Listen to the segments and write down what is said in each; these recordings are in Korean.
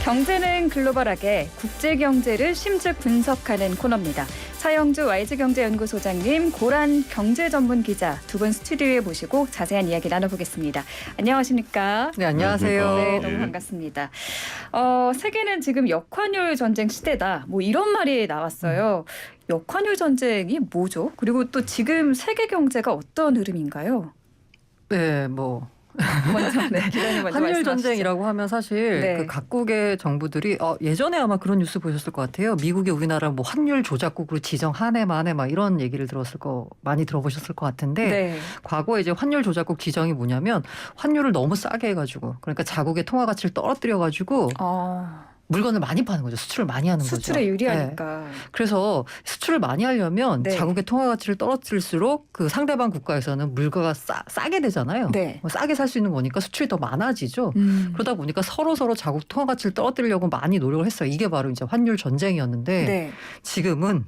경제는 글로벌하게 국제 경제를 심층 분석하는 코너입니다. 차영주 YG경제연구소장님, 고란 경제전문기자 두 분 스튜디오에 모시고 자세한 이야기 나눠보겠습니다. 안녕하십니까? 네, 안녕하세요. 네, 너무 반갑습니다. 세계는 지금 역환율 전쟁 시대다. 뭐 이런 말이 나왔어요. 역환율 전쟁이 뭐죠? 그리고 또 지금 세계 경제가 어떤 흐름인가요? 네, 먼저 기자님 먼저 환율 말씀하시죠. 전쟁이라고 하면 사실 네. 그 각국의 정부들이 예전에 아마 그런 뉴스 보셨을 것 같아요. 미국이 우리나라 뭐 환율 조작국으로 지정하네 마네 막 이런 얘기를 많이 들어보셨을 것 같은데 네. 과거에 이제 환율 조작국 지정이 뭐냐면 환율을 너무 싸게 해가지고 그러니까 자국의 통화 가치를 떨어뜨려가지고 물건을 많이 파는 거죠. 수출을 많이 하는 거죠. 수출에 유리하니까. 네. 그래서 수출을 많이 하려면 네. 자국의 통화 가치를 떨어뜨릴수록 그 상대방 국가에서는 물가가 싸게 되잖아요. 네. 싸게 살 수 있는 거니까 수출이 더 많아지죠. 그러다 보니까 서로 자국 통화 가치를 떨어뜨리려고 많이 노력을 했어요. 이게 바로 이제 환율 전쟁이었는데 네. 지금은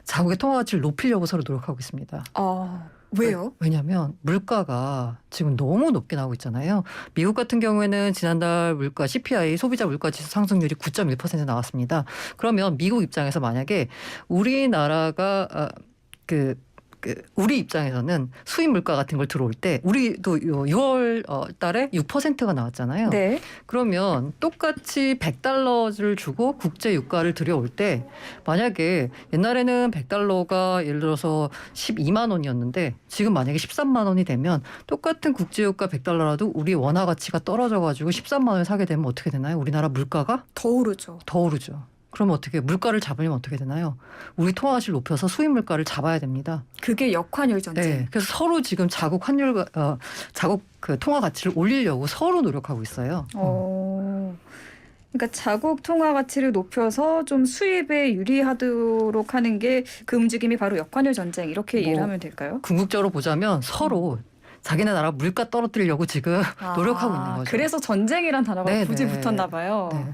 자국의 통화 가치를 높이려고 서로 노력하고 있습니다. 왜요? 왜냐하면 물가가 지금 너무 높게 나오고 있잖아요. 미국 같은 경우에는 지난달 물가 CPI 소비자 물가지수 상승률이 9.1% 나왔습니다. 그러면 미국 입장에서 만약에 우리나라가 우리 입장에서는 수입 물가 같은 걸 들어올 때 우리도 6월 달에 6%가 나왔잖아요. 네. 그러면 똑같이 $100를 주고 국제 유가를 들여올 때 만약에 옛날에는 $100가 예를 들어서 12만 원이었는데 지금 만약에 13만 원이 되면 똑같은 국제 유가 $100라도 우리 원화 가치가 떨어져가지고 13만 원을 사게 되면 어떻게 되나요? 우리나라 물가가 더 오르죠. 더 오르죠. 그러면 어떻게 물가를 잡으려면 어떻게 되나요? 우리 통화 가치를 높여서 수입 물가를 잡아야 됩니다. 그게 역환율 전쟁. 네, 그래서 서로 지금 자국 환율 자국 그 통화 가치를 올리려고 서로 노력하고 있어요. 그러니까 자국 통화 가치를 높여서 좀 수입에 유리하도록 하는 게 그 움직임이 바로 역환율 전쟁 이렇게 이해를 하면 될까요? 궁극적으로 보자면 서로 자기네 나라 물가 떨어뜨리려고 지금 노력하고 있는 거죠. 그래서 전쟁이란 단어가 네네. 굳이 붙었나 봐요. 네.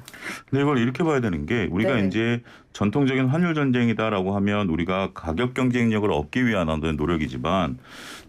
근데 이걸 이렇게 봐야 되는 게 우리가 네. 이제 전통적인 환율 전쟁이다라고 하면 우리가 가격 경쟁력을 얻기 위한 어떤 노력이지만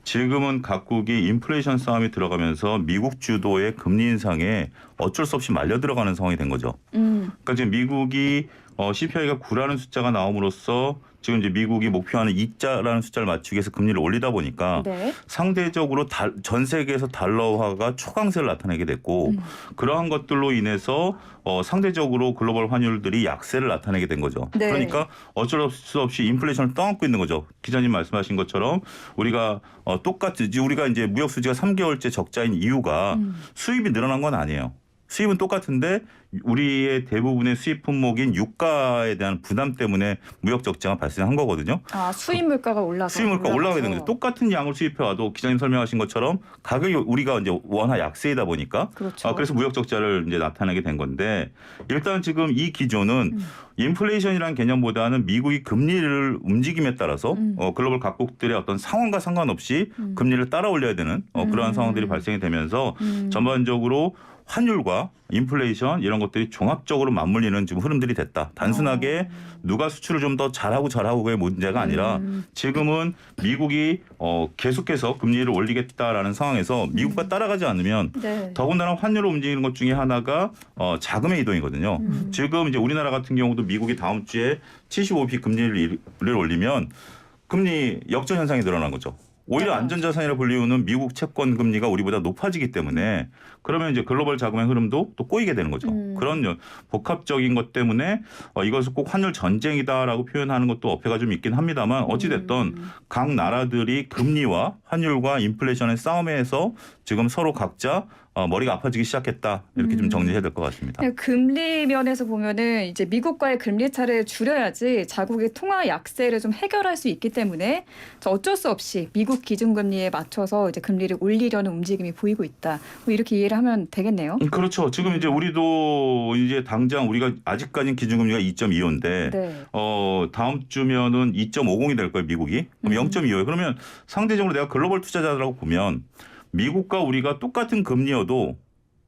지금은 각국이 인플레이션 싸움이 들어가면서 미국 주도의 금리 인상에 어쩔 수 없이 말려 들어가는 상황이 된 거죠. 그러니까 지금 미국이 CPI가 9라는 숫자가 나옴으로써 지금 이제 미국이 목표하는 2자라는 숫자를 맞추기 위해서 금리를 올리다 보니까 네. 상대적으로 전 세계에서 달러화가 초강세를 나타내게 됐고 그러한 것들로 인해서 상대적으로 글로벌 환율들이 약세를 나타내게 된 거죠. 네. 그러니까 어쩔 수 없이 인플레이션을 떠안고 있는 거죠. 기자님 말씀하신 것처럼 우리가 똑같이 우리가 이제 무역 수지가 3개월째 적자인 이유가 수입이 늘어난 건 아니에요. 수입은 똑같은데 우리의 대부분의 수입 품목인 유가에 대한 부담 때문에 무역 적자가 발생한 거거든요. 수입 물가가 수입 물가 올라가게 되는 거죠. 똑같은 양을 수입해 와도 기자님 설명하신 것처럼 가격이 우리가 이제 원화 약세이다 보니까 그렇죠. 그래서 무역 적자를 이제 나타내게 된 건데 일단 지금 이 기조는 인플레이션이라는 개념보다는 미국이 금리를 움직임에 따라서 글로벌 각국들의 어떤 상황과 상관없이 금리를 따라 올려야 되는 그러한 상황들이 발생이 되면서 전반적으로 환율과 인플레이션 이런 것들이 종합적으로 맞물리는 지금 흐름들이 됐다. 단순하게 누가 수출을 좀 더 잘하고의 문제가 아니라 지금은 미국이 계속해서 금리를 올리겠다라는 상황에서 미국과 따라가지 않으면 네. 더군다나 환율을 움직이는 것 중에 하나가 자금의 이동이거든요. 지금 이제 우리나라 같은 경우도 미국이 다음 주에 75bp 금리를 올리면 금리 역전 현상이 늘어난 거죠. 오히려 안전자산이라 불리우는 미국 채권 금리가 우리보다 높아지기 때문에 그러면 이제 글로벌 자금의 흐름도 또 꼬이게 되는 거죠. 그런 복합적인 것 때문에 이것을 꼭 환율 전쟁이다라고 표현하는 것도 어폐가 좀 있긴 합니다만 어찌됐든 각 나라들이 금리와 환율과 인플레이션의 싸움에서 지금 서로 각자 머리가 아파지기 시작했다. 이렇게 좀 정리해야 될 것 같습니다. 금리 면에서 보면은 이제 미국과의 금리 차를 줄여야지 자국의 통화 약세를 좀 해결할 수 있기 때문에 어쩔 수 없이 미국 기준금리에 맞춰서 이제 금리를 올리려는 움직임이 보이고 있다. 뭐 이렇게 이해를 하면 되겠네요. 그렇죠. 지금 이제 우리도 이제 당장 우리가 아직까지는 기준금리가 2.25인데 네. 다음 주면은 2.50이 될 거예요, 미국이. 그럼 0.25예요. 그러면 상대적으로 내가 글로벌 투자자라고 보면 미국과 우리가 똑같은 금리여도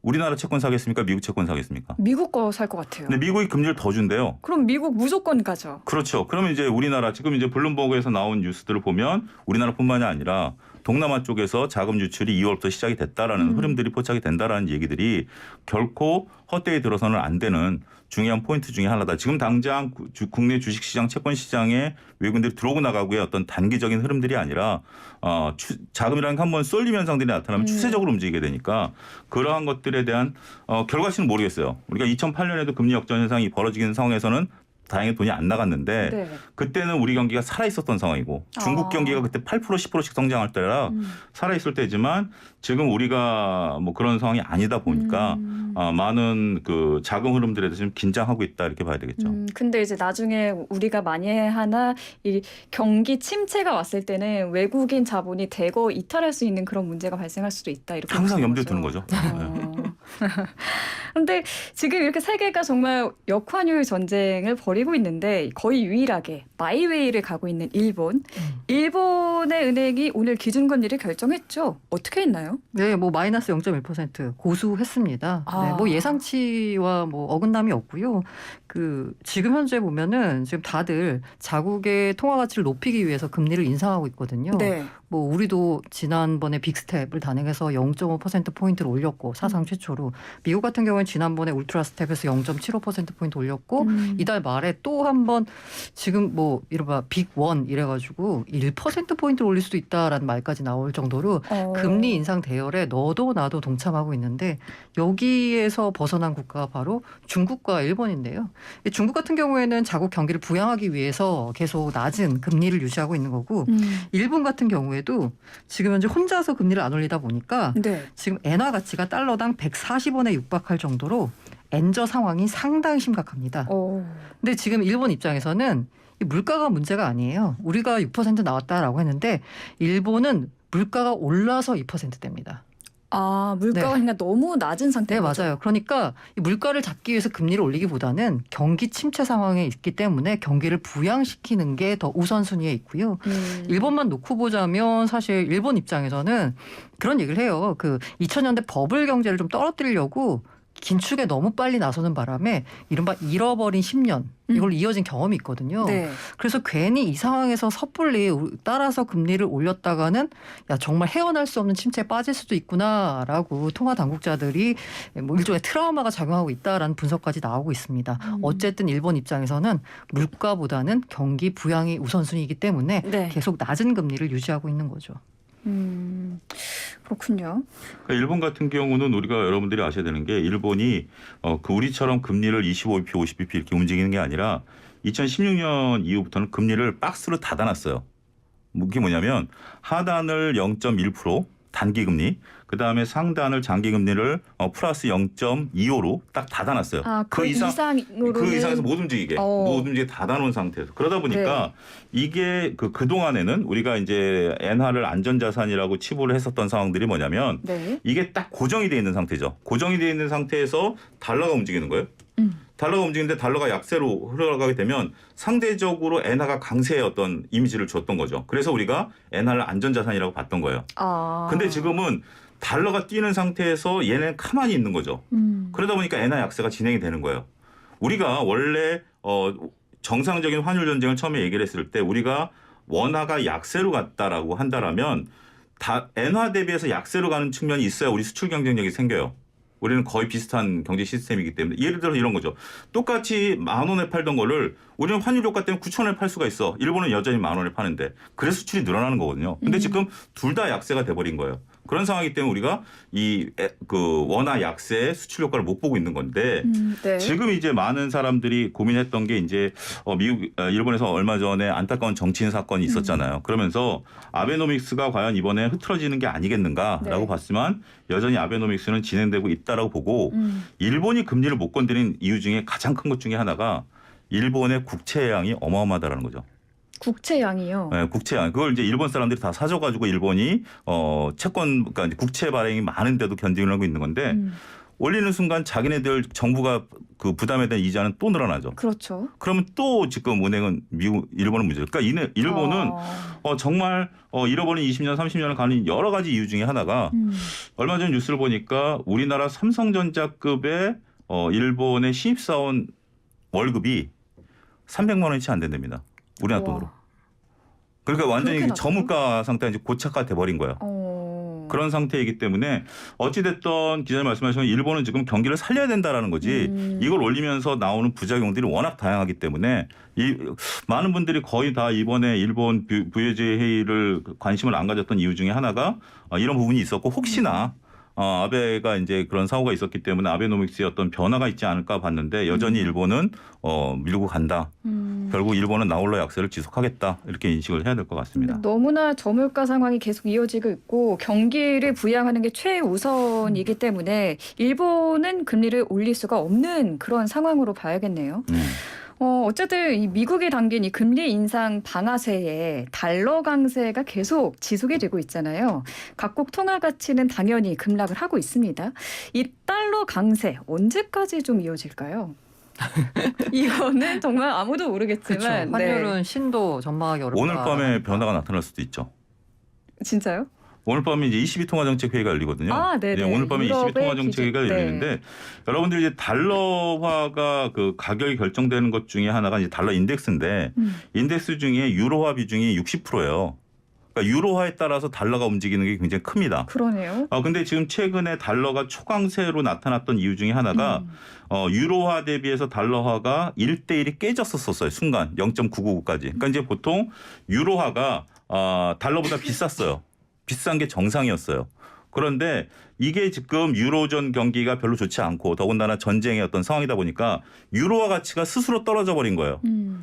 우리나라 채권 사겠습니까? 미국 채권 사겠습니까? 미국 거 살 것 같아요. 근데 미국이 금리를 더 준대요. 그럼 미국 무조건 가죠. 그렇죠. 그러면 이제 우리나라 지금 이제 블룸버그에서 나온 뉴스들을 보면 우리나라뿐만이 아니라 동남아 쪽에서 자금 유출이 2월부터 시작이 됐다라는 흐름들이 포착이 된다라는 얘기들이 결코 헛되이 들어서는 안 되는 중요한 포인트 중에 하나다. 지금 당장 국내 주식시장, 채권시장에 외국인들이 들어오고 나가고의 어떤 단기적인 흐름들이 아니라 자금이라는 게 한번 쏠림 현상들이 나타나면 추세적으로 움직이게 되니까 그러한 것들에 대한 결과치는 모르겠어요. 우리가 2008년에도 금리 역전 현상이 벌어지는 상황에서는 다행히 돈이 안 나갔는데 네. 그때는 우리 경기가 살아있었던 상황이고 중국 경기가 그때 8% 10%씩 성장할 때라 살아있을 때지만 지금 우리가 뭐 그런 상황이 아니다 보니까 많은 그 자금 흐름들에 대해서 좀 긴장하고 있다 이렇게 봐야 되겠죠. 근데 이제 나중에 우리가 많이 하나 이 경기 침체가 왔을 때는 외국인 자본이 대거 이탈할 수 있는 그런 문제가 발생할 수도 있다. 이렇게 항상 보시는 염두에 거죠. 두는 거죠. 그런데 지금 이렇게 세계가 정말 역환율 전쟁을 벌이고 있는데 거의 유일하게 마이웨이를 가고 있는 일본. 일본의 은행이 오늘 기준금리를 결정했죠. 어떻게 했나요? 네, 뭐 마이너스 0.1% 고수했습니다. 아. 네, 뭐 예상치와 뭐 어긋남이 없고요. 그 지금 현재 보면은 지금 다들 자국의 통화 가치를 높이기 위해서 금리를 인상하고 있거든요. 네. 뭐 우리도 지난번에 빅스텝을 단행해서 0.5% 포인트를 올렸고 사상 최초로 미국 같은 경우는 지난번에 울트라 스텝에서 0.75% 포인트 올렸고 이달 말에 또 한 번 지금 뭐 이른바 빅원 이래가지고 1% 포인트를 올릴 수도 있다라는 말까지 나올 정도로 금리 인상 대열에 너도 나도 동참하고 있는데 여기에서 벗어난 국가가 바로 중국과 일본인데요. 중국 같은 경우에는 자국 경기를 부양하기 위해서 계속 낮은 금리를 유지하고 있는 거고 일본 같은 경우에도 지금 현재 혼자서 금리를 안 올리다 보니까 네. 지금 엔화 가치가 달러당 140원에 육박할 정도로 엔저 상황이 상당히 심각합니다. 근데 지금 일본 입장에서는 이 물가가 문제가 아니에요. 우리가 6% 나왔다라고 했는데 일본은 물가가 올라서 2%대입니다. 아, 물가가 네. 그러니까 너무 낮은 상태인 네, 거죠. 맞아요. 그러니까 이 물가를 잡기 위해서 금리를 올리기보다는 경기 침체 상황에 있기 때문에 경기를 부양시키는 게 더 우선순위에 있고요. 일본만 놓고 보자면 사실 일본 입장에서는 그런 얘기를 해요. 그 2000년대 버블 경제를 좀 떨어뜨리려고 긴축에 너무 빨리 나서는 바람에 이른바 잃어버린 10년 이걸로 이어진 경험이 있거든요. 네. 그래서 괜히 이 상황에서 섣불리 따라서 금리를 올렸다가는 야 정말 헤어날 수 없는 침체에 빠질 수도 있구나라고 통화 당국자들이 뭐 일종의 트라우마가 작용하고 있다라는 분석까지 나오고 있습니다. 어쨌든 일본 입장에서는 물가보다는 경기 부양이 우선순위이기 때문에 네. 계속 낮은 금리를 유지하고 있는 거죠. 그렇군요. 그러니까 일본 같은 경우는 우리가 여러분들이 아셔야 되는 게 일본이 그 우리처럼 금리를 25bp, 50bp 이렇게 움직이는 게 아니라 2016년 이후부터는 금리를 박스로 닫아놨어요. 그게 뭐냐면 하단을 0.1% 단기 금리, 그 다음에 상단을 장기 금리를 플러스 0.25로 딱 닫아놨어요. 아, 그 이상으로는 그 이상에서 못 움직이게 닫아놓은 상태에서 그러다 보니까 이게 그동안에는 우리가 이제 엔화를 안전자산이라고 치부를 했었던 상황들이 뭐냐면 이게 딱 고정이 돼 있는 상태죠. 고정이 돼 있는 상태에서 달러가 움직이는 거예요. 달러가 움직이는데 달러가 약세로 흘러가게 되면 상대적으로 엔화가 강세의 어떤 이미지를 줬던 거죠. 그래서 우리가 엔화를 안전자산이라고 봤던 거예요. 근데 지금은 달러가 뛰는 상태에서 얘는 가만히 있는 거죠. 그러다 보니까 엔화 약세가 진행이 되는 거예요. 우리가 원래 정상적인 환율 전쟁을 처음에 얘기를 했을 때 우리가 원화가 약세로 갔다라고 한다라면 엔화 대비해서 약세로 가는 측면이 있어야 우리 수출 경쟁력이 생겨요. 우리는 거의 비슷한 경제 시스템이기 때문에 예를 들어 이런 거죠. 똑같이 10,000원에 팔던 거를 우리는 환율 효과 때문에 9,000원에 팔 수가 있어. 일본은 여전히 10,000원에 파는데 그래서 수출이 늘어나는 거거든요. 근데 지금 둘 다 약세가 돼버린 거예요. 그런 상황이기 때문에 우리가 그 원화 약세의 수출 효과를 못 보고 있는 건데 지금 이제 많은 사람들이 고민했던 게 이제 일본에서 얼마 전에 안타까운 정치인 사건이 있었잖아요. 그러면서 아베노믹스가 과연 이번에 흐트러지는 게 아니겠는가라고 봤지만 여전히 아베노믹스는 진행되고 있다라고 보고 일본이 금리를 못 건드린 이유 중에 가장 큰 것 중에 하나가 일본의 국채양이 어마어마하다라는 거죠. 국채양이요. 네, 국채양. 그걸 이제 일본 사람들이 다 사줘가지고 일본이 채권, 그러니까 국채 발행이 많은데도 견딜을 하고 있는 건데 올리는 순간 자기네들 정부가 그 부담에 대한 이자는 또 늘어나죠. 그렇죠. 그러면 또 지금 은행은 일본은 문제죠. 그러니까 일본은 정말 잃어버린 20년, 30년을 가는 여러 가지 이유 중에 하나가 얼마 전 뉴스를 보니까 우리나라 삼성전자급의 일본의 신입사원 월급이 300만 원이 채 안 된답니다. 우리나라 돈으로. 그러니까 완전히 그렇게 낮아요? 저물가 상태가 이제 고착화 돼버린 거예요. 그런 상태이기 때문에 어찌됐든 기자님 말씀하신 일본은 지금 경기를 살려야 된다라는 거지 이걸 올리면서 나오는 부작용들이 워낙 다양하기 때문에 많은 분들이 거의 다 이번에 일본 부유제 회의를 관심을 안 가졌던 이유 중에 하나가 이런 부분이 있었고 혹시나 아베가 이제 그런 사고가 있었기 때문에 아베노믹스의 어떤 변화가 있지 않을까 봤는데 여전히 일본은 밀고 간다. 결국 일본은 나홀로 약세를 지속하겠다. 이렇게 인식을 해야 될 것 같습니다. 너무나 저물가 상황이 계속 이어지고 있고 경기를 부양하는 게 최우선이기 때문에 일본은 금리를 올릴 수가 없는 그런 상황으로 봐야겠네요. 어쨌든 이 미국이 당긴 이 금리 인상 방아쇠에 달러 강세가 계속 지속이 되고 있잖아요. 각국 통화 가치는 당연히 급락을 하고 있습니다. 이 달러 강세 언제까지 좀 이어질까요? 이거는 정말 아무도 모르겠지만 그렇죠. 환율은 신도 전망하기 어렵다. 오늘 밤에 변화가 나타날 수도 있죠. 진짜요? 오늘 밤에 이제 22 통화 정책 회의가 열리거든요. 네네. 오늘 밤에 22 통화 정책 회의가 네. 열리는데 여러분들이 이제 달러화가 그 가격이 결정되는 것 중에 하나가 이제 달러 인덱스인데 인덱스 중에 유로화 비중이 60%예요. 그러니까 유로화에 따라서 달러가 움직이는 게 굉장히 큽니다. 그러네요. 근데 지금 최근에 달러가 초강세로 나타났던 이유 중에 하나가 유로화 대비해서 달러화가 1대1이 깨졌었어요. 순간 0.999까지. 그러니까 이제 보통 유로화가 달러보다 비쌌어요. 비싼 게 정상이었어요. 그런데 이게 지금 유로존 경기가 별로 좋지 않고 더군다나 전쟁의 어떤 상황이다 보니까 유로화 가치가 스스로 떨어져 버린 거예요.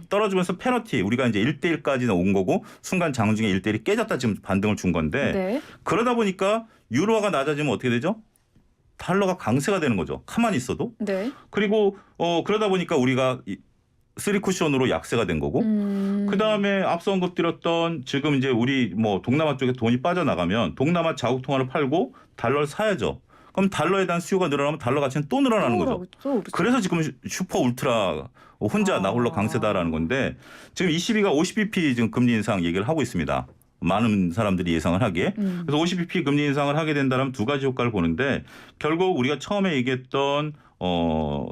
떨어지면서 페너티 우리가 이제 1대1까지는 온 거고 순간 장중에 1대1이 깨졌다 지금 반등을 준 건데 네. 그러다 보니까 유로화가 낮아지면 어떻게 되죠? 달러가 강세가 되는 거죠. 가만히 있어도. 네. 그리고 그러다 보니까 우리가 쓰리 쿠션으로 약세가 된 거고 그다음에 앞서 언급드렸던 지금 이제 우리 뭐 동남아 쪽에 돈이 빠져나가면 동남아 자국 통화를 팔고 달러를 사야죠. 그럼 달러에 대한 수요가 늘어나면 달러 가치는 또 늘어나는 거죠. 그래서 지금 슈퍼 울트라 혼자 나홀로 강세다라는 건데 지금 ECB가 50bp 지금 금리 인상 얘기를 하고 있습니다. 많은 사람들이 예상을 하기에. 그래서 50bp 금리 인상을 하게 된다면 두 가지 효과를 보는데 결국 우리가 처음에 얘기했던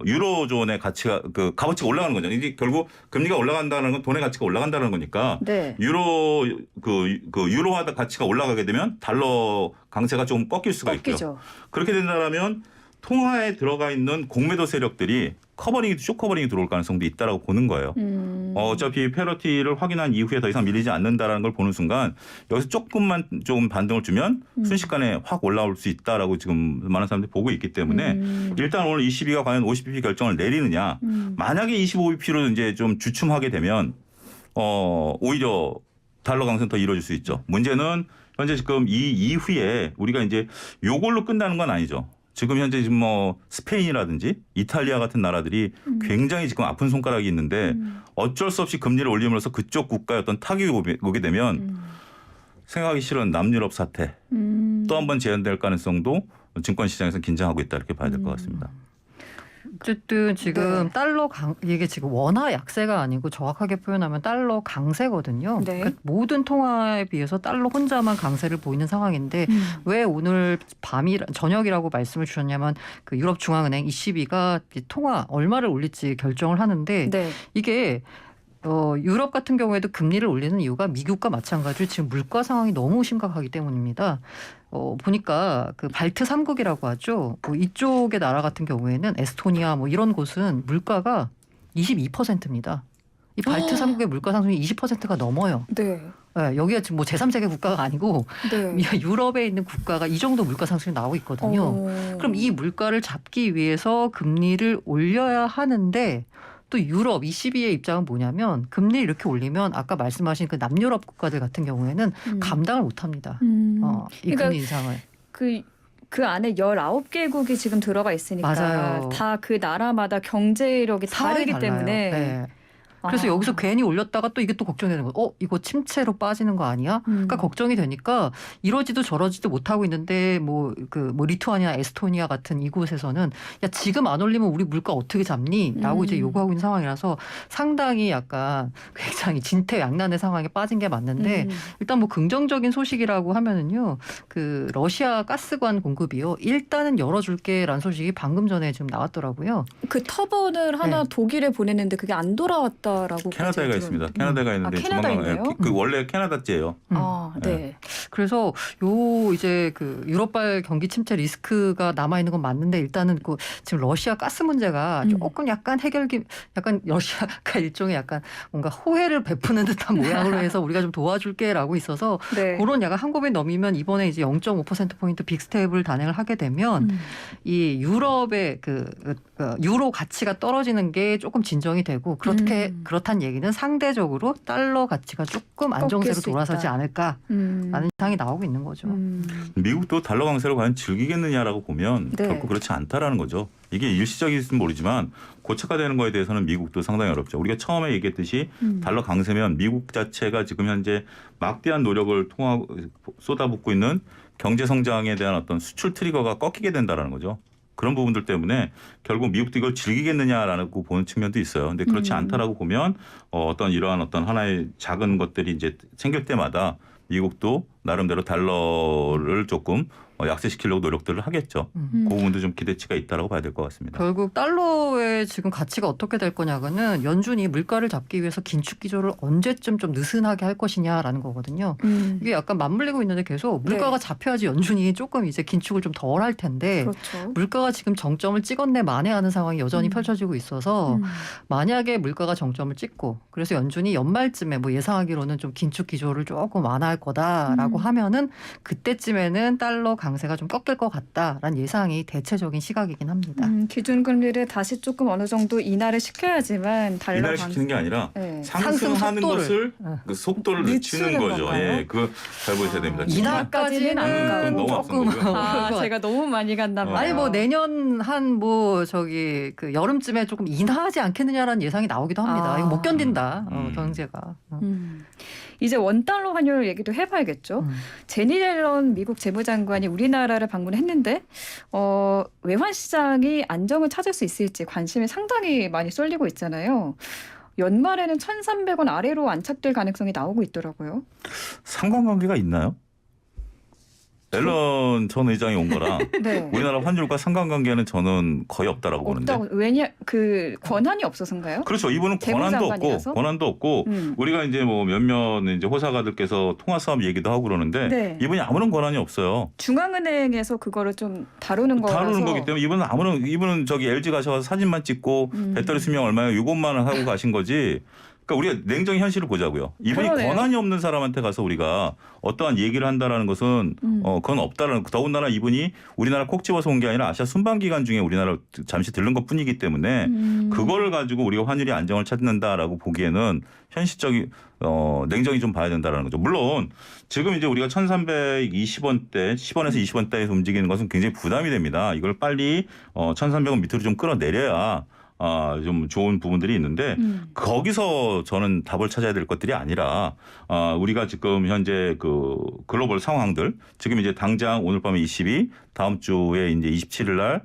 유로존의 가치가 그 값어치가 올라가는 거죠. 이게 결국 금리가 올라간다는 건 돈의 가치가 올라간다는 거니까 네. 유로 그 유로화 가치가 올라가게 되면 달러 강세가 좀 꺾일 수가 있고요. 꺾이죠. 그렇게 된다면 통화에 들어가 있는 공매도 세력들이 쇼커버링이 들어올 가능성도 있다라고 보는 거예요. 어차피 페러티를 확인한 이후에 더 이상 밀리지 않는다라는 걸 보는 순간 여기서 조금만 좀 반등을 주면 순식간에 확 올라올 수 있다라고 지금 많은 사람들이 보고 있기 때문에 일단 오늘 ECB가 과연 50bp 결정을 내리느냐. 만약에 25bp로 이제 좀 주춤하게 되면 오히려 달러 강세는 더 이루어질 수 있죠. 문제는 현재 지금 이 이후에 우리가 이제 요걸로 끝나는 건 아니죠. 지금 현재 지금 뭐 스페인이라든지 이탈리아 같은 나라들이 굉장히 지금 아픈 손가락이 있는데 어쩔 수 없이 금리를 올림으로써 그쪽 국가의 어떤 타격이 오게 되면 생각하기 싫은 남유럽 사태 또 한 번 재현될 가능성도 증권시장에서 긴장하고 있다 이렇게 봐야 될 것 같습니다. 어쨌든 지금 네. 달러 이게 지금 원화 약세가 아니고 정확하게 표현하면 달러 강세거든요. 네. 그러니까 모든 통화에 비해서 달러 혼자만 강세를 보이는 상황인데 왜 오늘 저녁이라고 말씀을 주셨냐면 그 유럽 중앙은행 ECB가 통화 얼마를 올릴지 결정을 하는데 네. 이게 유럽 같은 경우에도 금리를 올리는 이유가 미국과 마찬가지로 지금 물가 상황이 너무 심각하기 때문입니다. 보니까 그 발트 3국이라고 하죠. 뭐 이쪽의 나라 같은 경우에는 에스토니아 뭐 이런 곳은 물가가 22%입니다. 이 발트 3국의 물가 상승이 20%가 넘어요. 네. 네, 여기가 지금 뭐 제3세계 국가가 아니고 네. 유럽에 있는 국가가 이 정도 물가 상승이 나오고 있거든요. 그럼 이 물가를 잡기 위해서 금리를 올려야 하는데 또 유럽 ECB의 입장은 뭐냐면 금리 이렇게 올리면 아까 말씀하신 그 남유럽 국가들 같은 경우에는 감당을 못합니다. 이 그러니까 금리 인상을. 그 안에 19개국이 지금 들어가 있으니까 맞아요. 다 그 나라마다 경제력이 다르기 달라요. 때문에 네. 그래서 여기서 괜히 올렸다가 또 이게 또 걱정되는 거예요. 이거 침체로 빠지는 거 아니야? 그러니까 걱정이 되니까 이러지도 저러지도 못하고 있는데 뭐 리투아니아, 에스토니아 같은 이곳에서는 야 지금 안 올리면 우리 물가 어떻게 잡니?라고 이제 요구하고 있는 상황이라서 상당히 약간 굉장히 진퇴양난의 상황에 빠진 게 맞는데 일단 뭐 긍정적인 소식이라고 하면은요. 그 러시아 가스관 공급이요. 일단은 열어줄게라는 소식이 방금 전에 지금 나왔더라고요. 그 터번을 하나 네. 독일에 보냈는데 그게 안 돌아왔다. 있다라고. 캐나다가 있습니다. 캐나다가 있는데 캐나다에 조만간 있네요? 그 원래 캐나다제예요. 네. 그래서 요 이제 그 유럽발 경기 침체 리스크가 남아 있는 건 맞는데 일단은 그 지금 러시아 가스 문제가 조금 약간 약간 러시아가 일종의 약간 뭔가 호혜를 베푸는 듯한 모양으로 해서 우리가 좀 도와줄게라고 있어서 네. 그런 약간 한꺼번에 넘이면 이번에 이제 0.5%포인트 빅스텝을 단행을 하게 되면 이 유럽의 유로 가치가 떨어지는 게 조금 진정이 되고 그렇다는 얘기는 상대적으로 달러 가치가 조금 안정세로 돌아서지 않을까라는 예상이 나오고 있는 거죠. 미국도 달러 강세를 과연 즐기겠느냐라고 보면 네. 결코 그렇지 않다라는 거죠. 이게 일시적일지는 모르지만 고착화되는 거에 대해서는 미국도 상당히 어렵죠. 우리가 처음에 얘기했듯이 달러 강세면 미국 자체가 지금 현재 막대한 노력을 쏟아붓고 있는 경제 성장에 대한 어떤 수출 트리거가 꺾이게 된다라는 거죠. 그런 부분들 때문에 결국 미국도 이걸 즐기겠느냐라고 보는 측면도 있어요. 근데 그렇지 않다라고 보면 어떤 이러한 어떤 하나의 작은 것들이 이제 생길 때마다 미국도 나름대로 달러를 조금 약세시키려고 노력들을 하겠죠. 그 부분도 좀 기대치가 있다라고 봐야 될 것 같습니다. 결국 달러의 지금 가치가 어떻게 될 거냐고는 연준이 물가를 잡기 위해서 긴축 기조를 언제쯤 좀 느슨하게 할 것이냐라는 거거든요. 이게 약간 맞물리고 있는데 계속 물가가 잡혀야지 연준이 조금 이제 긴축을 좀 덜 할 텐데 그렇죠. 물가가 지금 정점을 찍었네 만에하는 상황이 여전히 펼쳐지고 있어서 만약에 물가가 정점을 찍고 그래서 연준이 연말쯤에 뭐 예상하기로는 좀 긴축 기조를 조금 완화할 거다라고 하면은 그때쯤에는 달러 강세가 좀 꺾일 것 같다라는 예상이 대체적인 시각이긴 합니다. 기준금리를 다시 조금 어느 정도 인하를 시켜야지만 달러 인하를 시키는 게 아니라 네. 상승하는 것을 그 속도를 늦추는 늦추는 거죠. 건가요? 예, 그거 잘 보셔야 됩니다. 인하까지는 안 그건 가고 너무 앞선 조금 거고요. 제가 너무 많이 갔나 봐요. 아니 뭐 내년 한 뭐 저기 그 여름쯤에 조금 인하하지 않겠느냐라는 예상이 나오기도 합니다. 이거 못 견딘다 경제가. 이제 원달러 환율 얘기도 해봐야겠죠. 제니 옐런 미국 재무장관이 우리나라를 방문했는데 외환 시장이 안정을 찾을 수 있을지 관심이 상당히 많이 쏠리고 있잖아요. 연말에는 1,300원 아래로 안착될 가능성이 나오고 있더라고요. 상관관계가 있나요? 앨런 전 의장이 온 거랑 네. 우리나라 환율과 상관관계는 저는 거의 없다라고 보는데. 없다고 왜냐 그 권한이 없어서인가요? 그렇죠. 이분은 재무장관이라서? 권한도 없고 우리가 이제 뭐 몇몇 이제 호사가들께서 통화 싸움 얘기도 하고 그러는데 네. 이분이 아무런 권한이 없어요. 중앙은행에서 그거를 좀 다루는 거라서. 다루는 거기 때문에 이분은 저기 LG 가셔서 사진만 찍고 배터리 수명 얼마요? 이것만 하고 가신 거지. 그러니까 우리가 냉정히 현실을 보자고요. 이분이 그러네요. 권한이 없는 사람한테 가서 우리가 어떠한 얘기를 한다라는 것은 그건 없다라는. 더군다나 이분이 우리나라 콕 집어서 온 게 아니라 아시아 순방 기간 중에 우리나라 잠시 들른 것뿐이기 때문에 그거를 가지고 우리가 환율이 안정을 찾는다라고 보기에는 현실적인 냉정히 좀 봐야 된다라는 거죠. 물론 지금 이제 우리가 1,320원대 10원에서 20원대에서 움직이는 것은 굉장히 부담이 됩니다. 이걸 빨리 1,300원 밑으로 좀 끌어내려야 좀 좋은 부분들이 있는데 거기서 저는 답을 찾아야 될 것들이 아니라 우리가 지금 현재 그 글로벌 상황들 지금 이제 당장 오늘 밤에 22 다음 주에 이제 27일 날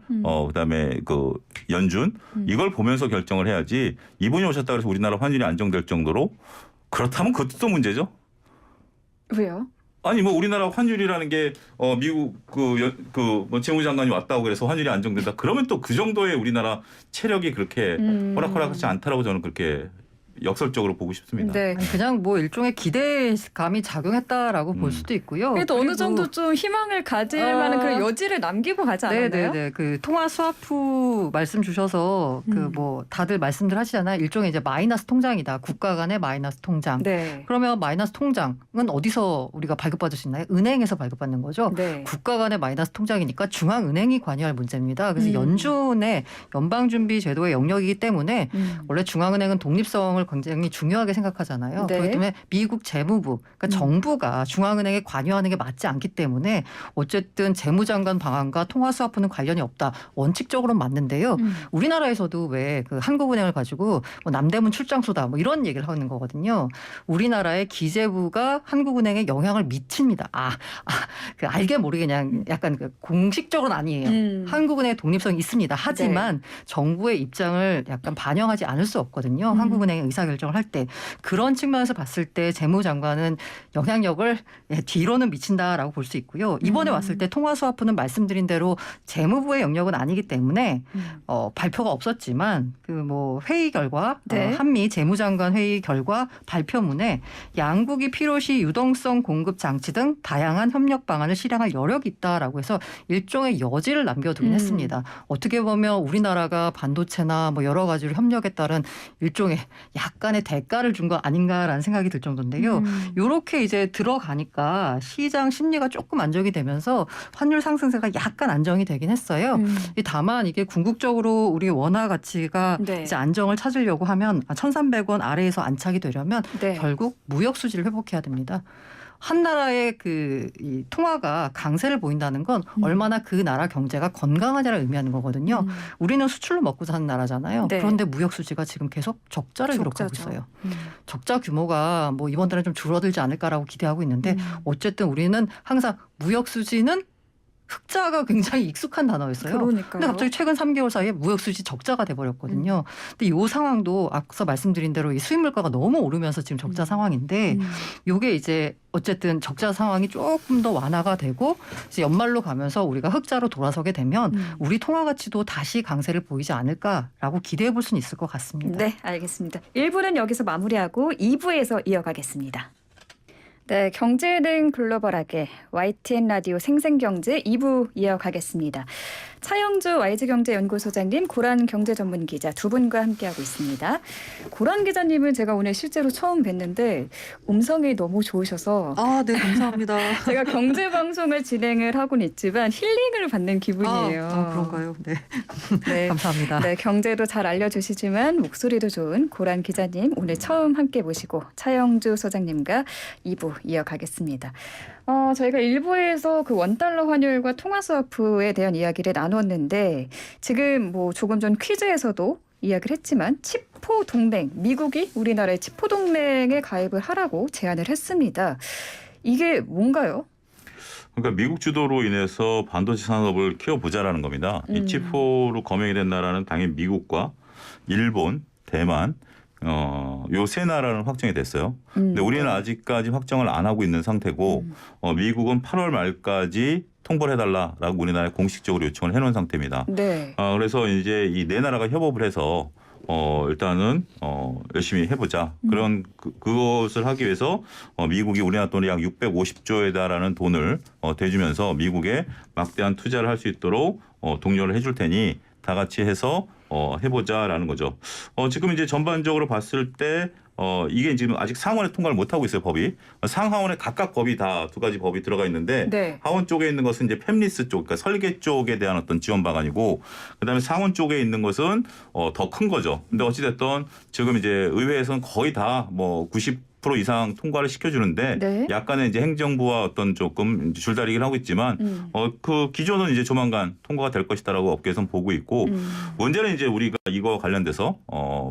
그다음에 그 연준 이걸 보면서 결정을 해야지 이분이 오셨다 그래서 우리나라 환율이 안정될 정도로 그렇다면 그것도 문제죠. 왜요? 아니 뭐 우리나라 환율이라는 게 미국 뭐 재무장관이 왔다고 그래서 환율이 안정된다. 그러면 또 그 정도의 우리나라 체력이 그렇게 호락호락하지 않다라고 저는 그렇게 역설적으로 보고 싶습니다. 네. 아니, 그냥 뭐 일종의 기대감이 작용했다라고 볼 수도 있고요. 그래도 어느 그리고 정도 좀 희망을 가질 만한 그런 여지를 남기고 가지 않았나요? 네네네. 그 통화 스와프 말씀 주셔서 그 뭐 다들 말씀들 하시잖아요. 일종의 이제 마이너스 통장이다. 국가 간의 마이너스 통장. 네. 그러면 마이너스 통장은 어디서 우리가 발급받을 수 있나요? 은행에서 발급받는 거죠. 네. 국가 간의 마이너스 통장이니까 중앙은행이 관여할 문제입니다. 그래서 연준의 연방준비제도의 영역이기 때문에 원래 중앙은행은 독립성을 굉장히 중요하게 생각하잖아요. 네. 그렇기 때문에 미국 재무부, 그러니까 정부가 중앙은행에 관여하는 게 맞지 않기 때문에 어쨌든 재무장관 방안과 통화스와프는 관련이 없다. 원칙적으로는 맞는데요. 우리나라에서도 왜 그 한국은행을 가지고 뭐 남대문 출장소다 뭐 이런 얘기를 하는 거거든요. 우리나라의 기재부가 한국은행에 영향을 미칩니다. 그 알게 모르게 그냥 약간 그 공식적으로는 아니에요. 한국은행의 독립성이 있습니다. 하지만 정부의 입장을 약간 반영하지 않을 수 없거든요. 한국은행의 의사결정을 할 때 그런 측면에서 봤을 때 재무장관은 영향력을 뒤로는 미친다라고 볼 수 있고요. 이번에 왔을 때 통화수화부는 말씀드린 대로 재무부의 영역은 아니기 때문에 발표가 없었지만 그 뭐 회의 결과 네. 한미 재무장관 회의 결과 발표문에 양국이 필요시 유동성 공급 장치 등 다양한 협력 방안을 실행할 여력이 있다라고 해서 일종의 여지를 남겨두긴 했습니다. 어떻게 보면 우리나라가 반도체나 뭐 여러 가지로 협력에 따른 일종의 약간의 대가를 준 거 아닌가라는 생각이 들 정도인데요. 이렇게 이제 들어가니까 시장 심리가 조금 안정이 되면서 환율 상승세가 약간 안정이 되긴 했어요. 다만 이게 궁극적으로 우리 원화 가치가 네. 이제 안정을 찾으려고 하면 1,300원 아래에서 안착이 되려면 네. 결국 무역 수지를 회복해야 됩니다. 한 나라의 이 통화가 강세를 보인다는 건 얼마나 그 나라 경제가 건강하냐를 의미하는 거거든요. 우리는 수출로 먹고 사는 나라잖아요. 네. 그런데 무역 수지가 지금 계속 적자를 기록하고 적자죠. 있어요. 적자 규모가 뭐 이번 달에 좀 줄어들지 않을까라고 기대하고 있는데 어쨌든 우리는 항상 무역 수지는 흑자가 굉장히 익숙한 단어였어요. 그러니까요. 근데 갑자기 최근 3개월 사이에 무역수지 적자가 돼버렸거든요. 근데 이 상황도 앞서 말씀드린 대로 이 수입 물가가 너무 오르면서 지금 적자 상황인데 이게 이제 어쨌든 적자 상황이 조금 더 완화가 되고 이제 연말로 가면서 우리가 흑자로 돌아서게 되면 우리 통화 가치도 다시 강세를 보이지 않을까라고 기대해 볼 수는 있을 것 같습니다. 네, 알겠습니다. 1부는 여기서 마무리하고 2부에서 이어가겠습니다. 네, 경제는 글로벌하게 YTN 라디오 생생경제 2부 이어가겠습니다. 차영주 YG경제연구소장님, 고란 경제전문기자 두 분과 함께하고 있습니다. 고란 기자님은 제가 오늘 실제로 처음 뵀는데 음성이 너무 좋으셔서 네, 감사합니다. 제가 경제방송을 진행을 하고는 있지만 힐링을 받는 기분이에요. 그런가요? 네. 네. 감사합니다. 네, 경제도 잘 알려주시지만 목소리도 좋은 고란 기자님 오늘 처음 함께 모시고 차영주 소장님과 2부 이어가겠습니다. 저희가 1부에서 그 원달러 환율과 통화스와프에 대한 이야기를 나눴는데 지금 뭐 조금 전 퀴즈에서도 이야기를 했지만 치포 동맹, 미국이 우리나라의 치포 동맹에 가입을 하라고 제안을 했습니다. 이게 뭔가요? 그러니까 미국 주도로 인해서 반도체 산업을 키워보자라는 겁니다. 이 치포로 검역이 된 나라는 당연히 미국과 일본, 대만, 요 세 나라는 확정이 됐어요. 근데 우리는 아직까지 확정을 안 하고 있는 상태고 미국은 8월 말까지 통보를 해달라라고 우리나라에 공식적으로 요청을 해놓은 상태입니다. 네. 그래서 이제 이 네 나라가 협업을 해서 일단은 열심히 해보자. 그런 그것을 하기 위해서 미국이 우리나라 돈이 약 650조에 달하는 돈을 대주면서 미국에 막대한 투자를 할 수 있도록 독려를 해줄 테니 다 같이 해서 해보자라는 거죠. 지금 이제 전반적으로 봤을 때 이게 지금 아직 상원에 통과를 못 하고 있어요, 법이. 상하원에 각각 법이 다 두 가지 법이 들어가 있는데 네. 하원 쪽에 있는 것은 이제 팹리스 쪽, 그러니까 설계 쪽에 대한 어떤 지원 방안이고, 그다음에 상원 쪽에 있는 것은 더 큰 거죠. 근데 어찌됐든 지금 이제 의회에서는 거의 다 뭐 90% 이상 통과를 시켜주는데 네. 약간의 이제 행정부와 어떤 조금 줄다리기를 하고 있지만 그 기조는 이제 조만간 통과가 될 것이다라고 업계에서는 보고 있고 문제는 이제 우리가 이거 관련돼서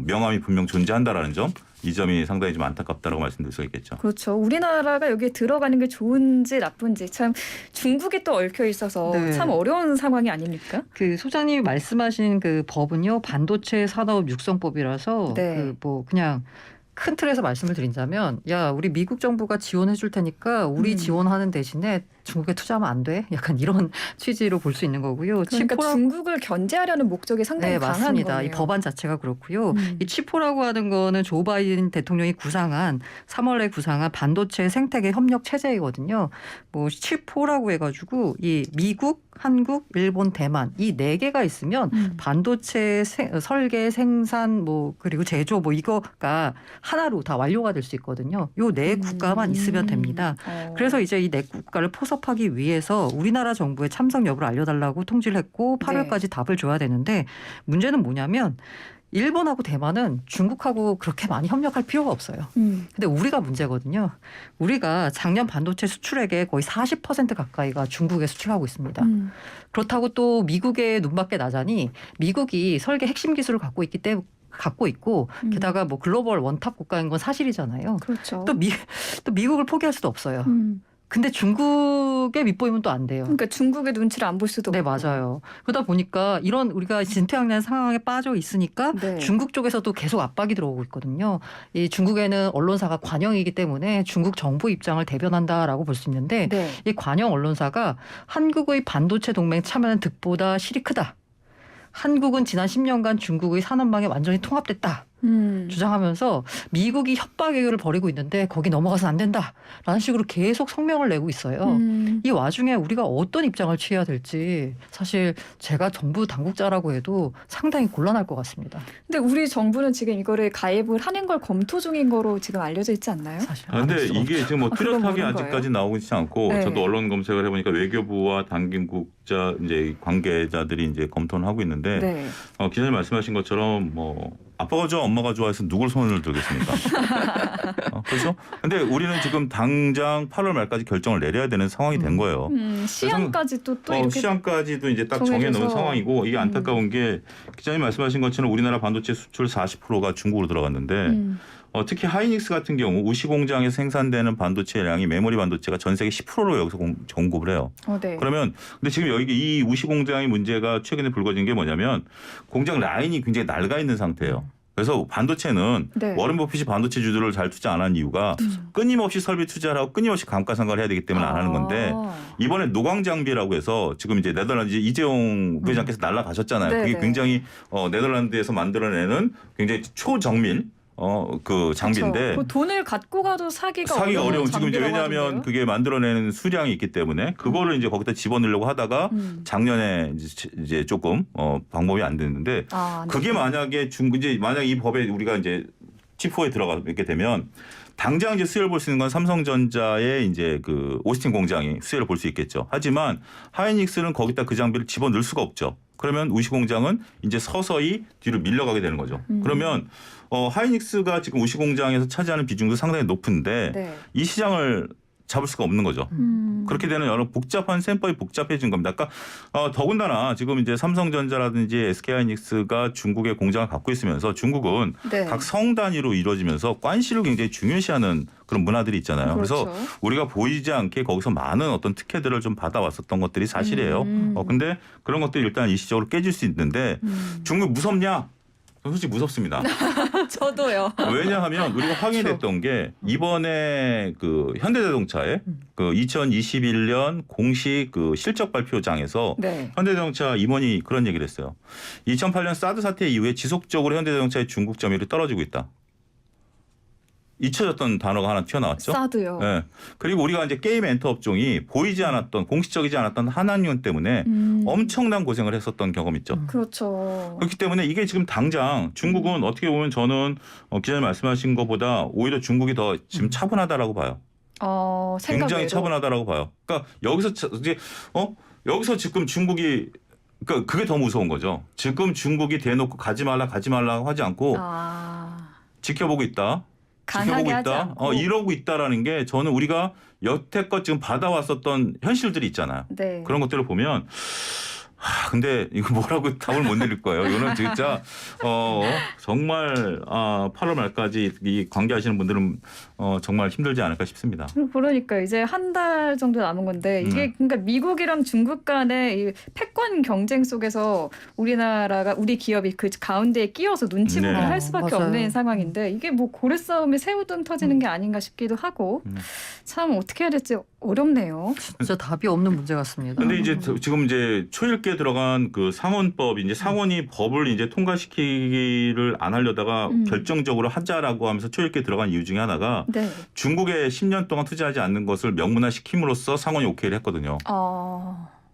명함이 분명 존재한다라는 점, 이 점이 상당히 좀 안타깝다라고 말씀드릴 수 있겠죠. 그렇죠. 우리나라가 여기에 들어가는 게 좋은지 나쁜지 참 중국이 또 얽혀 있어서 네. 참 어려운 상황이 아닙니까? 그 소장님이 말씀하신 그 법은요, 반도체 산업 육성법이라서 네. 그 뭐 그냥 큰 틀에서 말씀을 드린다면, 야, 우리 미국 정부가 지원해 줄 테니까 우리 지원하는 대신에 중국에 투자하면 안 돼? 약간 이런 취지로 볼 수 있는 거고요. 그러니까 중국을 견제하려는 목적이 상당히 네, 강한 맞습니다. 거네요. 이 법안 자체가 그렇고요. 이 치포라고 하는 거는 조 바이든 대통령이 3월에 구상한 반도체 생태계 협력 체제이거든요. 뭐 치포라고 해가지고 이 미국, 한국, 일본, 대만 이 네 개가 있으면 반도체 설계, 생산, 뭐 그리고 제조 뭐 이거가 하나로 다 완료가 될 수 있거든요. 요 네 국가만 있으면 됩니다. 그래서 이제 이 네 국가를 포섭하기 위해서 우리나라 정부의 참석 여부를 알려달라고 통지를 했고 8월까지 답을 줘야 되는데, 문제는 뭐냐면 일본하고 대만은 중국하고 그렇게 많이 협력할 필요가 없어요. 근데 우리가 문제거든요. 우리가 작년 반도체 수출액의 거의 40% 가까이가 중국에 수출하고 있습니다. 그렇다고 또 미국의 눈밖에 나자니 미국이 설계 핵심 기술을 갖고 있고 게다가 뭐 글로벌 원탑 국가인 건 사실이잖아요. 그렇죠. 또 미국을 포기할 수도 없어요. 근데 중국의 밑보이면 또 안 돼요. 그러니까 중국의 눈치를 안 볼 수도 네, 없고. 맞아요. 그러다 보니까 이런 우리가 진퇴양난 상황에 빠져 있으니까 네. 중국 쪽에서도 계속 압박이 들어오고 있거든요. 이 중국에는 언론사가 관영이기 때문에 중국 정부 입장을 대변한다라고 볼 수 있는데 네. 이 관영 언론사가 한국의 반도체 동맹 참여는 득보다 실이 크다. 한국은 지난 10년간 중국의 산업망에 완전히 통합됐다. 주장하면서 미국이 협박 외교를 벌이고 있는데 거기 넘어가서는 안 된다라는 식으로 계속 성명을 내고 있어요. 이 와중에 우리가 어떤 입장을 취해야 될지 사실 제가 정부 당국자라고 해도 상당히 곤란할 것 같습니다. 근데 우리 정부는 지금 이거를 가입을 하는 걸 검토 중인 거로 지금 알려져 있지 않나요? 사실 그런데 이게 지금 뭐 그건 뚜렷하게 모르는 아직까지 거예요? 나오고 있지 않고 네. 저도 언론 검색을 해보니까 외교부와 당국자 이제 관계자들이 이제 검토는 하고 있는데 네. 기자님 말씀하신 것처럼 뭐 아빠가 좋아 엄마가 좋아해서 누굴 손을 들겠습니까? 그렇죠? 근데 우리는 지금 당장 8월 말까지 결정을 내려야 되는 상황이 된 거예요. 시한까지 또 이렇게 시한까지도 이제 딱 정해져서. 정해놓은 상황이고 이게 안타까운 게 기자님 말씀하신 것처럼 우리나라 반도체 수출 40%가 중국으로 들어갔는데 특히 하이닉스 같은 경우 우시 공장에서 생산되는 반도체량이 메모리 반도체가 전 세계 10%로 여기서 공급을 해요. 네. 그러면 근데 지금 여기 이 우시 공장의 문제가 최근에 불거진 게 뭐냐면 공장 라인이 굉장히 낡아 있는 상태예요. 그래서 반도체는 네. 워런 버핏이 반도체 주주를 잘 투자 안 한 이유가 끊임없이 설비 투자를 하고 끊임없이 감가상각을 해야 되기 때문에 안 하는 건데 이번에 노광 장비라고 해서 지금 이제 네덜란드 이재용 부회장께서 날아가셨잖아요. 네, 그게 네. 굉장히 네덜란드에서 만들어내는 굉장히 초정밀 그 장비인데 그 돈을 갖고 가도 사기가 어려운 지금 이제 장비라고 왜냐하면 하던데요? 그게 만들어내는 수량이 있기 때문에 그거를 이제 거기다 집어넣으려고 하다가 작년에 이제 조금 방법이 안 됐는데 네. 그게 만약에 이제 만약 이 법에 우리가 이제 T4에 들어가게 되면 당장 이제 수혜를 볼 수 있는 건 삼성전자의 이제 그 오스틴 공장이 수혜를 볼 수 있겠죠. 하지만 하이닉스는 거기다 그 장비를 집어넣을 수가 없죠. 그러면 우시 공장은 이제 서서히 뒤로 밀려가게 되는 거죠. 그러면 하이닉스가 지금 우시 공장에서 차지하는 비중도 상당히 높은데 네. 이 시장을 잡을 수가 없는 거죠. 그렇게 되는 여러 복잡한 셈법이 복잡해진 겁니다. 그러니까 더군다나 지금 이제 삼성전자라든지 SK하이닉스가 중국에 공장을 갖고 있으면서 중국은 네. 각 성 단위로 이루어지면서 관시를 굉장히 중요시하는 그런 문화들이 있잖아요. 그렇죠. 그래서 우리가 보이지 않게 거기서 많은 어떤 특혜들을 좀 받아왔었던 것들이 사실이에요. 근데 그런 것들이 일단 일시적으로 깨질 수 있는데 중국 무섭냐? 솔직히 무섭습니다. 저도요. 왜냐하면 우리가 확인됐던 게 이번에 그 현대자동차의 그 2021년 공식 그 실적 발표장에서 네. 현대자동차 임원이 그런 얘기를 했어요. 2008년 사드 사태 이후에 지속적으로 현대자동차의 중국 점유율이 떨어지고 있다. 잊혀졌던 단어가 하나 튀어나왔죠. 사드요. 네. 그리고 우리가 이제 게임 엔터 업종이 보이지 않았던 공식적이지 않았던 한한유언 때문에 엄청난 고생을 했었던 경험 있죠. 그렇죠. 그렇기 때문에 이게 지금 당장 중국은 어떻게 보면 저는 기자님 말씀하신 것보다 오히려 중국이 더 지금 차분하다라고 봐요. 생각외로. 굉장히 차분하다라고 봐요. 그러니까 여기서 이제 여기서 지금 중국이 그러니까 그게 더 무서운 거죠. 지금 중국이 대놓고 가지 말라 하지 않고 지켜보고 있다. 강하게 하지 있다. 않고. 이러고 있다라는 게 저는 우리가 여태껏 지금 받아왔었던 현실들이 있잖아요. 네. 그런 것들을 보면 근데 이거 뭐라고 답을 못 내릴 거예요. 이거는 진짜 정말 8월 말까지 이 관계하시는 분들은 정말 힘들지 않을까 싶습니다. 그러니까 이제 한 달 정도 남은 건데 이게 그러니까 미국이랑 중국 간의 이 패권 경쟁 속에서 우리나라가 우리 기업이 그 가운데에 끼어서 눈치 보기를 네. 할 수밖에 맞아요. 없는 상황인데 이게 뭐 고래 싸움에 새우등 터지는 게 아닌가 싶기도 하고 참 어떻게 해야 될지 어렵네요. 진짜 답이 없는 문제 같습니다. 근데 이제 지금 이제 초읽기에 들어간 그 상원법 이제 상원이 법을 이제 통과시키기를 안 하려다가 결정적으로 하자라고 하면서 초읽기에 들어간 이유 중에 하나가 네. 중국에 10년 동안 투자하지 않는 것을 명문화시킴으로써 상원이 오케이를 했거든요.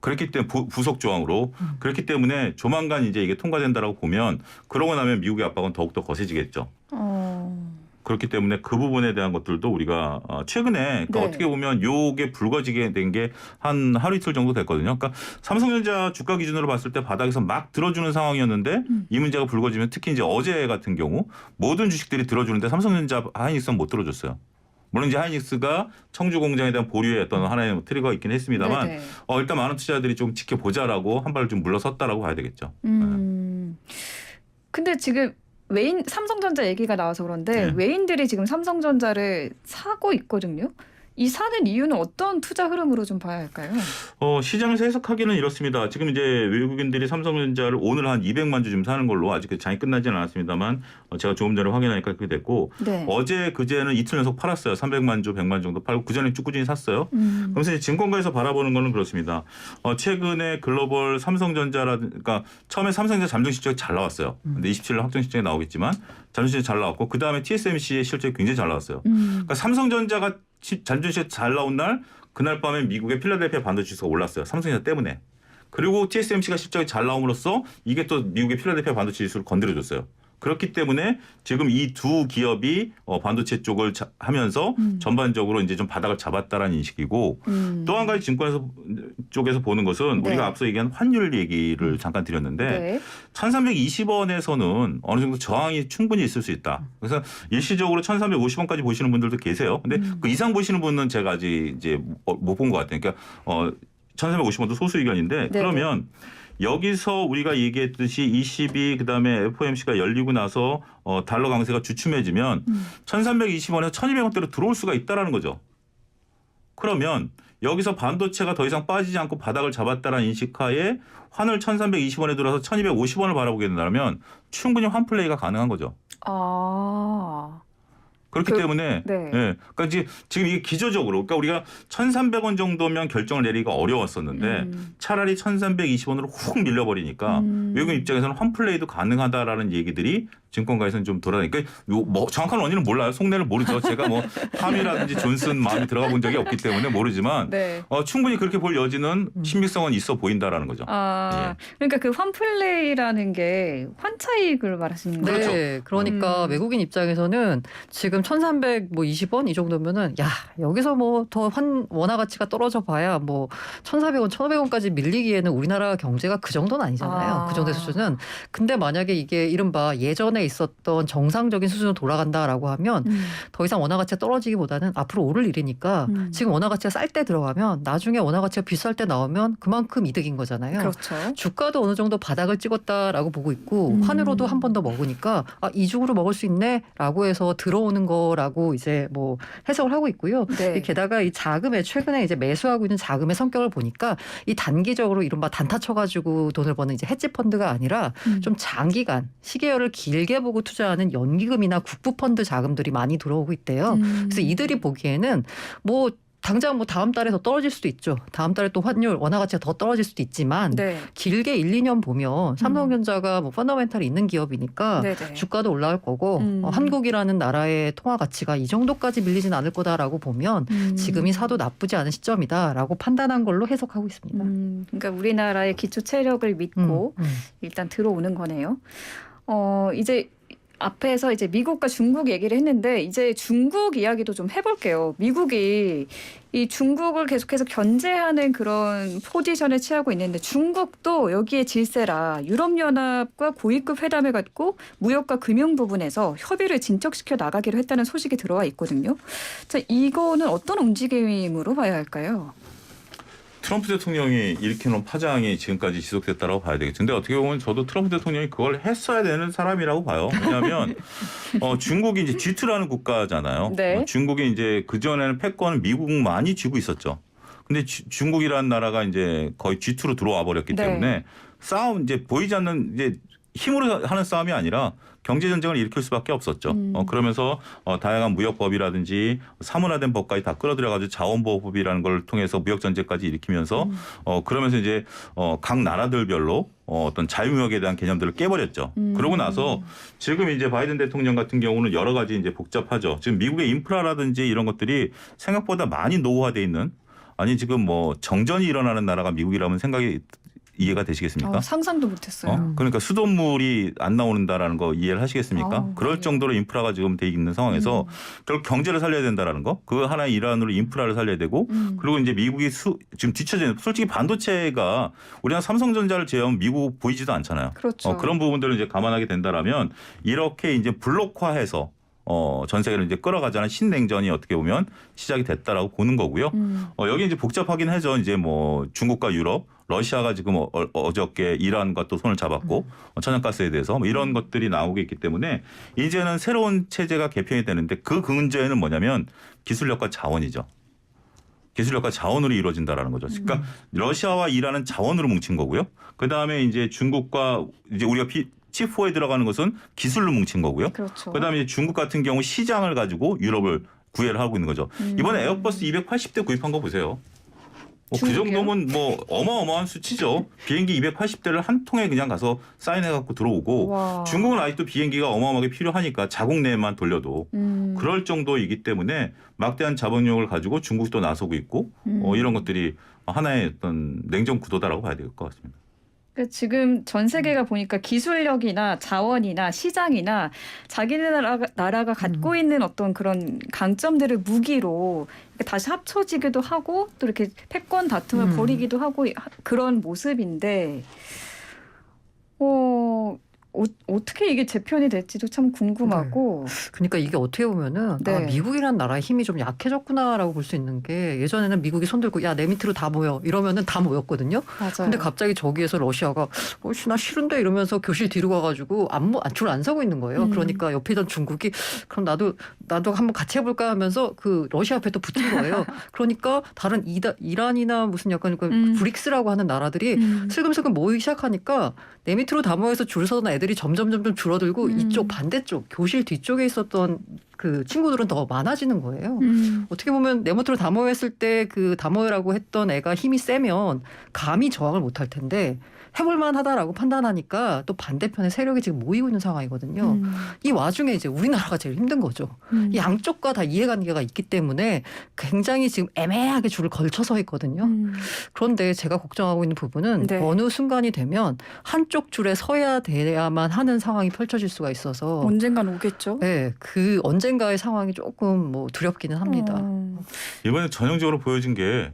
그렇기 때문에 부속 조항으로 그렇기 때문에 조만간 이제 이게 통과된다라고 보면 그러고 나면 미국의 압박은 더욱더 거세지겠죠. 그렇기 때문에 그 부분에 대한 것들도 우리가 최근에 그러니까 네. 어떻게 보면 요게 불거지게 된 게 한 하루 이틀 정도 됐거든요. 그러니까 삼성전자 주가 기준으로 봤을 때 바닥에서 막 들어주는 상황이었는데 이 문제가 불거지면 특히 이제 어제 같은 경우 모든 주식들이 들어주는데 삼성전자 하이닉스는 못 들어줬어요. 물론 이제 하이닉스가 청주 공장에 대한 보류의 어떤 하나의 트리거가 있긴 했습니다만 네네. 일단 많은 투자자들이 좀 지켜보자라고 한 발을 좀 물러섰다라고 봐야 되겠죠. 근데 지금 삼성전자 얘기가 나와서 그런데 네. 외인들이 지금 삼성전자를 사고 있거든요. 이 사는 이유는 어떤 투자 흐름으로 좀 봐야 할까요? 시장에서 해석하기는 이렇습니다. 지금 이제 외국인들이 삼성전자를 오늘 한 200만 주 좀 사는 걸로 아직 장이 끝나지는 않았습니다만 제가 조금 전에 확인하니까 그렇게 됐고 네. 어제 그제는 이틀 연속 팔았어요. 300만 주, 100만 정도 팔고 그전에 쭉 꾸준히 샀어요. 그래서 이제 증권가에서 바라보는 거는 그렇습니다. 최근에 글로벌 그러니까 처음에 삼성전자 잠정 실적이 잘 나왔어요. 근데 27일 확정 실적이 나오겠지만 잠정 실적이 잘 나왔고 그 다음에 TSMC의 실적이 굉장히 잘 나왔어요. 그러니까 삼성전자가 잠정 실적 잘 나온 날 그날 밤에 미국의 필라델피아 반도체 지수가 올랐어요. 삼성전자 때문에. 그리고 TSMC가 실적이 잘 나옴으로써 이게 또 미국의 필라델피아 반도체 지수를 건드려줬어요. 그렇기 때문에 지금 이 두 기업이 반도체 쪽을 하면서 전반적으로 이제 좀 바닥을 잡았다라는 인식이고 또 한 가지 증권에서 쪽에서 보는 것은 네. 우리가 앞서 얘기한 환율 얘기를 잠깐 드렸는데 네. 1320원에서는 어느 정도 저항이 충분히 있을 수 있다. 그래서 일시적으로 1350원까지 보시는 분들도 계세요. 근데 그 이상 보시는 분은 제가 아직 이제 못 본 것 같아요. 그러니까 1350원도 소수 의견인데 네. 그러면 여기서 우리가 얘기했듯이 ECB 그다음에 FOMC가 열리고 나서 달러 강세가 주춤해지면 1320원에서 1200원대로 들어올 수가 있다라는 거죠. 그러면 여기서 반도체가 더 이상 빠지지 않고 바닥을 잡았다라는 인식하에 환을 1320원에 들어서 1250원을 바라보게 된다면 충분히 환 플레이가 가능한 거죠. 아. 그렇기 때문에 네. 예, 그러니까 지금 이게 기저적으로 그러니까 우리가 1,300원 정도면 결정을 내리기가 어려웠었는데 차라리 1,320원으로 훅 밀려버리니까 외국인 입장에서는 환 플레이도 가능하다라는 얘기들이 증권가에서는 좀 돌아다니까 뭐 정확한 원인은 몰라요. 속내를 모르죠. 제가 뭐 함이라든지 존슨 마음이 들어가 본 적이 없기 때문에 모르지만 네. 충분히 그렇게 볼 여지는 신빙성은 있어 보인다라는 거죠. 그러니까 그 환플레이라는 게 환차익을 말하시는 거예요? 그렇죠. 네, 그러니까 외국인 입장에서는 지금 1,320원 이 정도면은 야 여기서 뭐 더 원화 가치가 떨어져 봐야 뭐 1,400원, 1,500원까지 밀리기에는 우리나라 경제가 그 정도는 아니잖아요. 그 정도의 수준은. 근데 만약에 이게 이른바 예전에 있었던 정상적인 수준으로 돌아간다라고 하면 더 이상 원화 가치가 떨어지기보다는 앞으로 오를 일이니까 지금 원화 가치가 쌀 때 들어가면 나중에 원화 가치가 비쌀 때 나오면 그만큼 이득인 거잖아요. 그렇죠. 주가도 어느 정도 바닥을 찍었다라고 보고 있고 환으로도 한 번 더 먹으니까 이중으로 먹을 수 있네라고 해서 들어오는 거라고 이제 뭐 해석을 하고 있고요. 네. 게다가 이 자금에 최근에 이제 매수하고 있는 자금의 성격을 보니까 이 단기적으로 이른바 단타 쳐가지고 돈을 버는 이제 헤지 펀드가 아니라 좀 장기간 시계열을 길게 보고 투자하는 연기금이나 국부펀드 자금들이 많이 들어오고 있대요. 그래서 이들이 보기에는 뭐 당장 뭐 다음 달에 더 떨어질 수도 있죠. 다음 달에 또 환율 원화 가치가 더 떨어질 수도 있지만 네. 길게 1, 2년 보면 삼성전자가 뭐 펀더멘탈이 있는 기업이니까 네네. 주가도 올라갈 거고 한국이라는 나라의 통화 가치가 이 정도까지 밀리진 않을 거다라고 보면 지금이 사도 나쁘지 않은 시점이다라고 판단한 걸로 해석하고 있습니다. 그러니까 우리나라의 기초 체력을 믿고 일단 들어오는 거네요. 이제 앞에서 이제 미국과 중국 얘기를 했는데 이제 중국 이야기도 좀 해볼게요. 미국이 이 중국을 계속해서 견제하는 그런 포지션을 취하고 있는데 중국도 여기에 질세라 유럽연합과 고위급 회담을 갖고 무역과 금융 부분에서 협의를 진척시켜 나가기로 했다는 소식이 들어와 있거든요. 자, 이거는 어떤 움직임으로 봐야 할까요? 트럼프 대통령이 일으켜놓은 파장이 지금까지 지속됐다고 봐야 되겠죠. 근데 어떻게 보면 저도 트럼프 대통령이 그걸 했어야 되는 사람이라고 봐요. 왜냐하면 중국이 이제 G2라는 국가잖아요. 네. 중국이 이제 그전에는 패권을 미국만이 쥐고 있었죠. 근데 중국이라는 나라가 이제 거의 G2로 들어와 버렸기 네. 때문에 싸움 이제 보이지 않는 이제 힘으로 하는 싸움이 아니라 경제 전쟁을 일으킬 수밖에 없었죠. 그러면서 다양한 무역법이라든지 사문화된 법까지 다 끌어들여가지고 자원보호법이라는 걸 통해서 무역 전쟁까지 일으키면서 그러면서 이제 각 나라들별로 어떤 자유무역에 대한 개념들을 깨버렸죠. 그러고 나서 지금 이제 바이든 대통령 같은 경우는 여러 가지 이제 복잡하죠. 지금 미국의 인프라라든지 이런 것들이 생각보다 많이 노후화돼 있는 아니 지금 뭐 정전이 일어나는 나라가 미국이라면 생각이 이해가 되시겠습니까? 상상도 못했어요. 그러니까 수돗물이 안 나오는다라는 거 이해를 하시겠습니까? 그럴 정도로 인프라가 지금 돼 있는 상황에서 결국 경제를 살려야 된다라는 거. 그 하나의 일환으로 인프라를 살려야 되고 그리고 이제 미국이 지금 뒤처져 있는 솔직히 반도체가 우리나라 삼성전자를 제외하면 미국 보이지도 않잖아요. 그렇죠. 그런 부분들을 이제 감안하게 된다라면 이렇게 이제 블록화해서 전 세계를 이제 끌어가자는 신냉전이 어떻게 보면 시작이 됐다라고 보는 거고요. 여기 이제 복잡하긴 하죠. 이제 뭐 중국과 유럽, 러시아가 지금 어저께 이란과 또 손을 잡았고 천연가스에 대해서 뭐 이런 것들이 나오고 있기 때문에 이제는 새로운 체제가 개편이 되는데 그 근저에는 뭐냐면 기술력과 자원이죠. 기술력과 자원으로 이루어진다라는 거죠. 그러니까 러시아와 이란은 자원으로 뭉친 거고요. 그 다음에 이제 중국과 이제 우리가 칩4에 들어가는 것은 기술로 뭉친 거고요. 그렇죠. 그 다음에 이제 중국 같은 경우 시장을 가지고 유럽을 구애를 하고 있는 거죠. 이번에 에어버스 280대 구입한 거 보세요. 그 중국이요? 정도면 뭐 어마어마한 수치죠. 비행기 280대를 한 통에 그냥 가서 사인해갖고 들어오고 와. 중국은 아직도 비행기가 어마어마하게 필요하니까 자국 내에만 돌려도 그럴 정도이기 때문에 막대한 자본력을 가지고 중국도 나서고 있고 이런 것들이 하나의 어떤 냉전 구도다라고 봐야 될 것 같습니다. 그러니까 지금 전 세계가 보니까 기술력이나 자원이나 시장이나 자기네 나라가 갖고 있는 어떤 그런 강점들을 무기로 이렇게 다시 합쳐지기도 하고 또 이렇게 패권 다툼을 벌이기도 하고 그런 모습인데 어떻게 이게 재편이 될지도 참 궁금하고. 그러니까 이게 어떻게 보면은 네. 미국이라는 나라의 힘이 좀 약해졌구나라고 볼 수 있는 게 예전에는 미국이 손들고 야 내 밑으로 다 모여 이러면은 다 모였거든요. 맞아요. 근데 갑자기 저기에서 러시아가 나 싫은데 이러면서 교실 뒤로 가가지고 줄 안 서고 있는 거예요. 그러니까 옆에 있던 중국이 그럼 나도 한번 같이 해볼까 하면서 그 러시아 앞에 또 붙은 거예요. 그러니까 다른 이란이나 무슨 약간 브릭스라고 하는 나라들이 슬금슬금 모이기 시작하니까 내 밑으로 다 모여서 줄 서던 애들이 점점 줄어들고 이쪽 반대쪽 교실 뒤쪽에 있었던 그 친구들은 더 많아지는 거예요. 어떻게 보면 내 밑으로 다 모였을 때 그 다 모여라고 했던 애가 힘이 세면 감히 저항을 못할 텐데 해볼만 하다라고 판단하니까 또 반대편에 세력이 지금 모이고 있는 상황이거든요. 이 와중에 이제 우리나라가 제일 힘든 거죠. 이 양쪽과 다 이해관계가 있기 때문에 굉장히 지금 애매하게 줄을 걸쳐서 했거든요. 그런데 제가 걱정하고 있는 부분은 네. 어느 순간이 되면 한쪽 줄에 서야 돼야만 하는 상황이 펼쳐질 수가 있어서 언젠간 오겠죠. 네, 그 언젠가의 상황이 조금 뭐 두렵기는 합니다. 이번에 전형적으로 보여진 게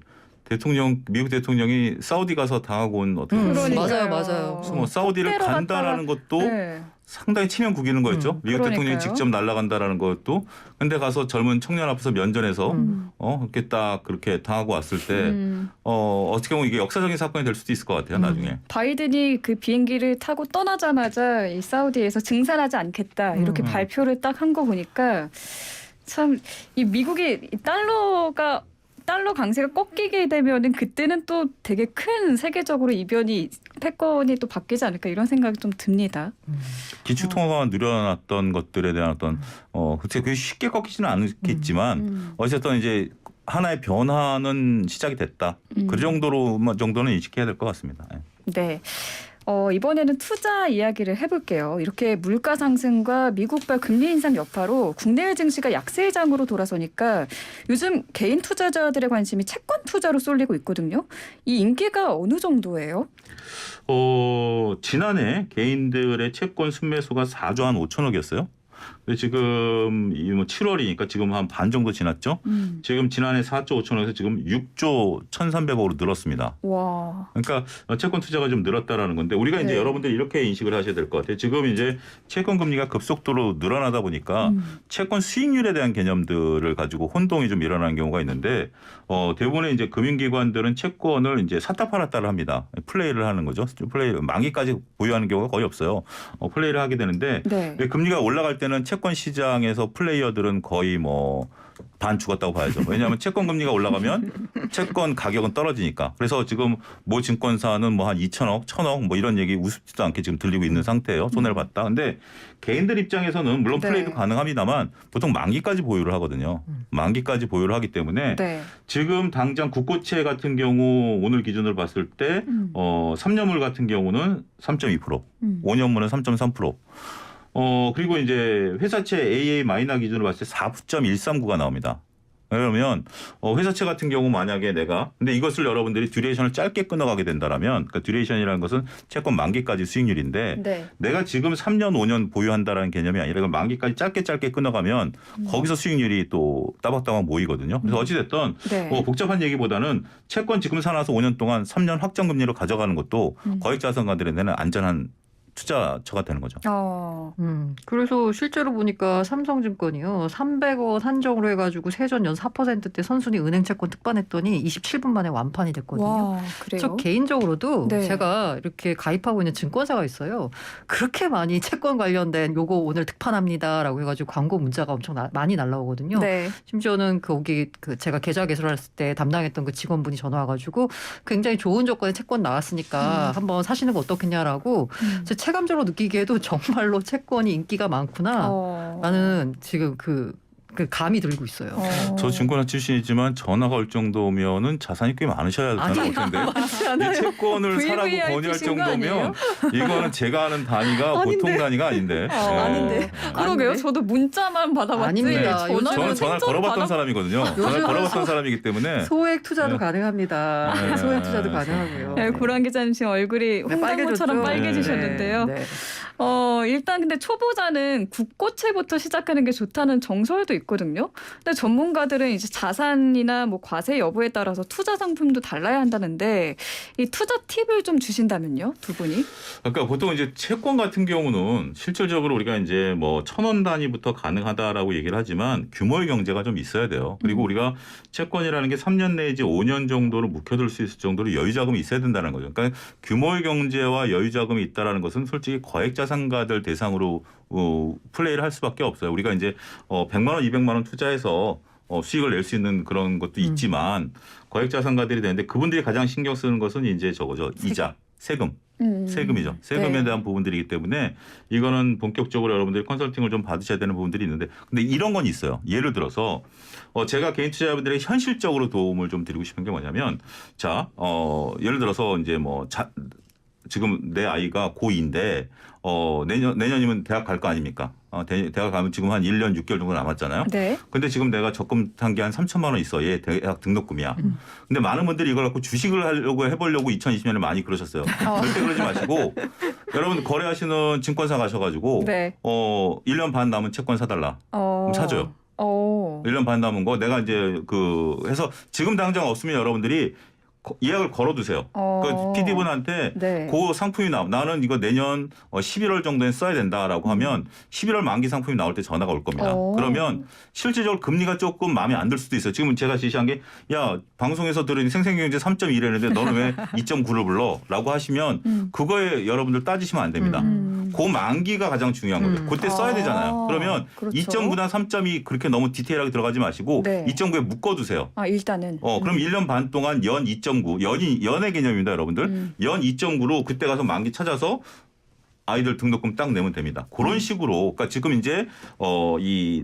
미국 대통령이 사우디 가서 당하고 온 어떤 그러니까요. 맞아요. 그래서 뭐 사우디를 택배로 간다라는 것도 네. 상당히 치명 구기는 거였죠. 미국 그러니까요. 대통령이 직접 날아간다라는 것도. 근데 가서 젊은 청년 앞에서 면전에서 이렇게 딱 그렇게 당하고 왔을 때 어떻게 보면 이게 역사적인 사건이 될 수도 있을 것 같아요. 나중에. 바이든이 그 비행기를 타고 떠나자마자 이 사우디에서 증산하지 않겠다 이렇게 발표를 딱 한 거 보니까 참 이 미국이 이 달러 강세가 꺾이게 되면은 그때는 또 되게 큰 세계적으로 이변이 패권이 또 바뀌지 않을까 이런 생각이 좀 듭니다. 기축통화가 늘어났던 것들에 대한 어떤 그게 쉽게 꺾이지는 않겠지만 어쨌든 이제 하나의 변화는 시작이 됐다. 그 정도는 인식해야 될 것 같습니다. 네. 이번에는 투자 이야기를 해볼게요. 이렇게 물가 상승과 미국발 금리 인상 여파로 국내외 증시가 약세장으로 돌아서니까 요즘 개인 투자자들의 관심이 채권 투자로 쏠리고 있거든요. 이 인기가 어느 정도예요? 지난해 개인들의 채권 순매수가 4조 한 5천억이었어요. 근데 지금 7월이니까 지금 한 반 정도 지났죠. 지금 지난해 4조 5천억에서 지금 6조 1,300억으로 늘었습니다. 와. 그러니까 채권 투자가 좀 늘었다라는 건데 우리가 이제 네. 여러분들이 이렇게 인식을 하셔야 될 것 같아요. 지금 이제 채권 금리가 급속도로 늘어나다 보니까 채권 수익률에 대한 개념들을 가지고 혼동이 좀 일어나는 경우가 있는데 대부분의 이제 금융기관들은 채권을 이제 샀다 팔았다를 합니다. 플레이를 하는 거죠. 만기까지 보유하는 경우가 거의 없어요. 플레이를 하게 되는데 네. 금리가 올라갈 때는 채권 시장에서 플레이어들은 거의 반 죽었다고 봐야죠. 왜냐하면 채권 금리가 올라가면 채권 가격은 떨어지니까. 그래서 지금 모 증권사는 한 2천억, 1,000억 이런 얘기 우습지도 않게 지금 들리고 있는 상태예요. 손해를 봤다. 근데 개인들 입장에서는 물론 플레이도 네. 가능합니다만 보통 만기까지 보유를 하거든요. 만기까지 보유를 하기 때문에 네. 지금 당장 국고채 같은 경우 오늘 기준으로 봤을 때 3년물 같은 경우는 3.2%, 5년물은 3.3%. 그리고 이제 회사채 AA 마이너 기준으로 봤을 때 4.139가 나옵니다. 그러면 회사채 같은 경우 만약에 근데 이것을 여러분들이 듀레이션을 짧게 끊어가게 된다라면 그러니까 듀레이션이라는 것은 채권 만기까지 수익률인데 네. 내가 지금 3년 5년 보유한다라는 개념이 아니라 이걸 만기까지 짧게 끊어가면 거기서 수익률이 또 따박따박 모이거든요. 그래서 어찌됐든 네. 복잡한 얘기보다는 채권 지금 사놔서 5년 동안 3년 확정금리로 가져가는 것도 거액자산가들에게는 안전한 투자처가 되는 거죠. 그래서 실제로 보니까 삼성증권이요. 300원 한정으로 해가지고 세전연 4%대 선순위 은행 채권 특반했더니 27분 만에 완판이 됐거든요. 와, 그래요? 저 개인적으로도 네. 제가 이렇게 가입하고 있는 증권사가 있어요. 그렇게 많이 채권 관련된 요거 오늘 특판합니다라고 해가지고 광고 문자가 엄청 많이 날라오거든요. 네. 심지어는 거기 제가 계좌 개설했을 때 담당했던 그 직원분이 전화 와가지고 굉장히 좋은 조건의 채권 나왔으니까 한번 사시는 거 어떻겠냐라고 제 체감적으로 느끼기에도 정말로 채권이 인기가 많구나. 라는 지금 그 감이 들고 있어요. 저 증권사 출신이지만 전화가 올 정도면은 자산이 꽤 많으셔야 전화 올 텐데. 많지 이 않아요. 채권을 사라고 VVIP 권유할 신 거 정도면 이거는 제가 아는 단위가 아닌데. 보통 단위가 아닌데. 네. 아닌데. 그러게요. 아닌데? 저도 문자만 받아봤지. 아닙니다. 저는 전화를 생전 걸어봤던 사람이거든요. 전화를 걸어봤던 사람이기 때문에. 소액 투자도 네. 가능합니다. 네. 소액 투자도 가능하고요. 네, 고란 기자님 지금 얼굴이 홍당무처럼 빨개지셨는데요. 네. 일단 근데 초보자는 국고채부터 시작하는 게 좋다는 정설도 있거든요. 근데 전문가들은 이제 자산이나 뭐 과세 여부에 따라서 투자 상품도 달라야 한다는데 이 투자 팁을 좀 주신다면요, 두 분이? 그러니까 보통 이제 채권 같은 경우는 실질적으로 우리가 이제 뭐 1,000원 단위부터 가능하다라고 얘기를 하지만 규모의 경제가 좀 있어야 돼요. 그리고 우리가 채권이라는 게 3년 내지 5년 정도로 묵혀둘 수 있을 정도로 여유 자금이 있어야 된다는 거죠. 그러니까 규모의 경제와 여유 자금이 있다라는 것은 솔직히 거액 자산가들 대상으로 플레이를 할 수밖에 없어요. 우리가 이제 100만 원, 200만 원 투자해서 수익을 낼 수 있는 그런 것도 있지만 거액 자산가들이 되는데 그분들이 가장 신경 쓰는 것은 이제 저거죠. 이자, 세금. 세금이죠. 세금에 네. 대한 부분들이기 때문에 이거는 본격적으로 여러분들이 컨설팅을 좀 받으셔야 되는 부분들이 있는데 근데 이런 건 있어요. 예를 들어서 제가 개인 투자자분들에게 현실적으로 도움을 좀 드리고 싶은 게 뭐냐면 자, 예를 들어서 이제 뭐 지금 내 아이가 고2인데 내년이면 대학 갈 거 아닙니까? 대학 가면 지금 한 1년 6개월 정도 남았잖아요. 네. 근데 지금 내가 적금 한 게 한 3천만 원 있어. 얘 대학 등록금이야. 근데 많은 분들이 이걸 갖고 주식을 하려고 해보려고 2020년에 많이 그러셨어요. 절대 그러지 마시고 여러분 거래하시는 증권사 가셔가지고 네. 1년 반 남은 채권 사달라. 그럼 사줘요. 1년 반 남은 거 내가 이제 해서 지금 당장 없으면 여러분들이 예약을 걸어두세요. 그 PD분한테 네. 그 상품이 나는 이거 내년 11월 정도에 써야 된다라고 하면 11월 만기 상품이 나올 때 전화가 올 겁니다. 그러면 실질적으로 금리가 조금 마음에 안 들 수도 있어요. 지금 제가 지시한 게 야 방송에서 들으니 생생경제 3.1이랬는데 너는 왜 2.9를 불러? 라고 하시면 그거에 여러분들 따지시면 안 됩니다. 그 만기가 가장 중요한 거예요. 그때 써야 되잖아요. 그러면 그렇죠. 2.9나 3.2 그렇게 너무 디테일하게 들어가지 마시고 네. 2.9에 묶어두세요. 일단은. 그럼 1년 반 동안 연 2.9, 연의 개념입니다, 여러분들. 연 2.9로 그때 가서 만기 찾아서 아이들 등록금 딱 내면 됩니다. 그런 식으로, 그러니까 지금 이제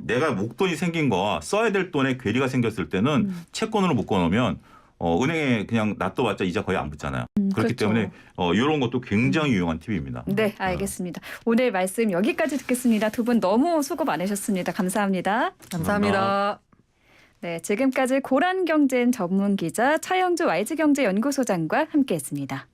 내가 목돈이 생긴 거와 써야 될 돈에 괴리가 생겼을 때는 채권으로 묶어놓으면 은행에 그냥 놔둬봤자 이자 거의 안 붙잖아요. 그렇기 그렇죠. 때문에 이런 것도 굉장히 유용한 팁입니다. 네, 알겠습니다. 오늘 말씀 여기까지 듣겠습니다. 두 분 너무 수고 많으셨습니다. 감사합니다. 감사합니다. 네, 지금까지 고란경제 전문 기자 차영주 YG경제연구소장과 함께했습니다.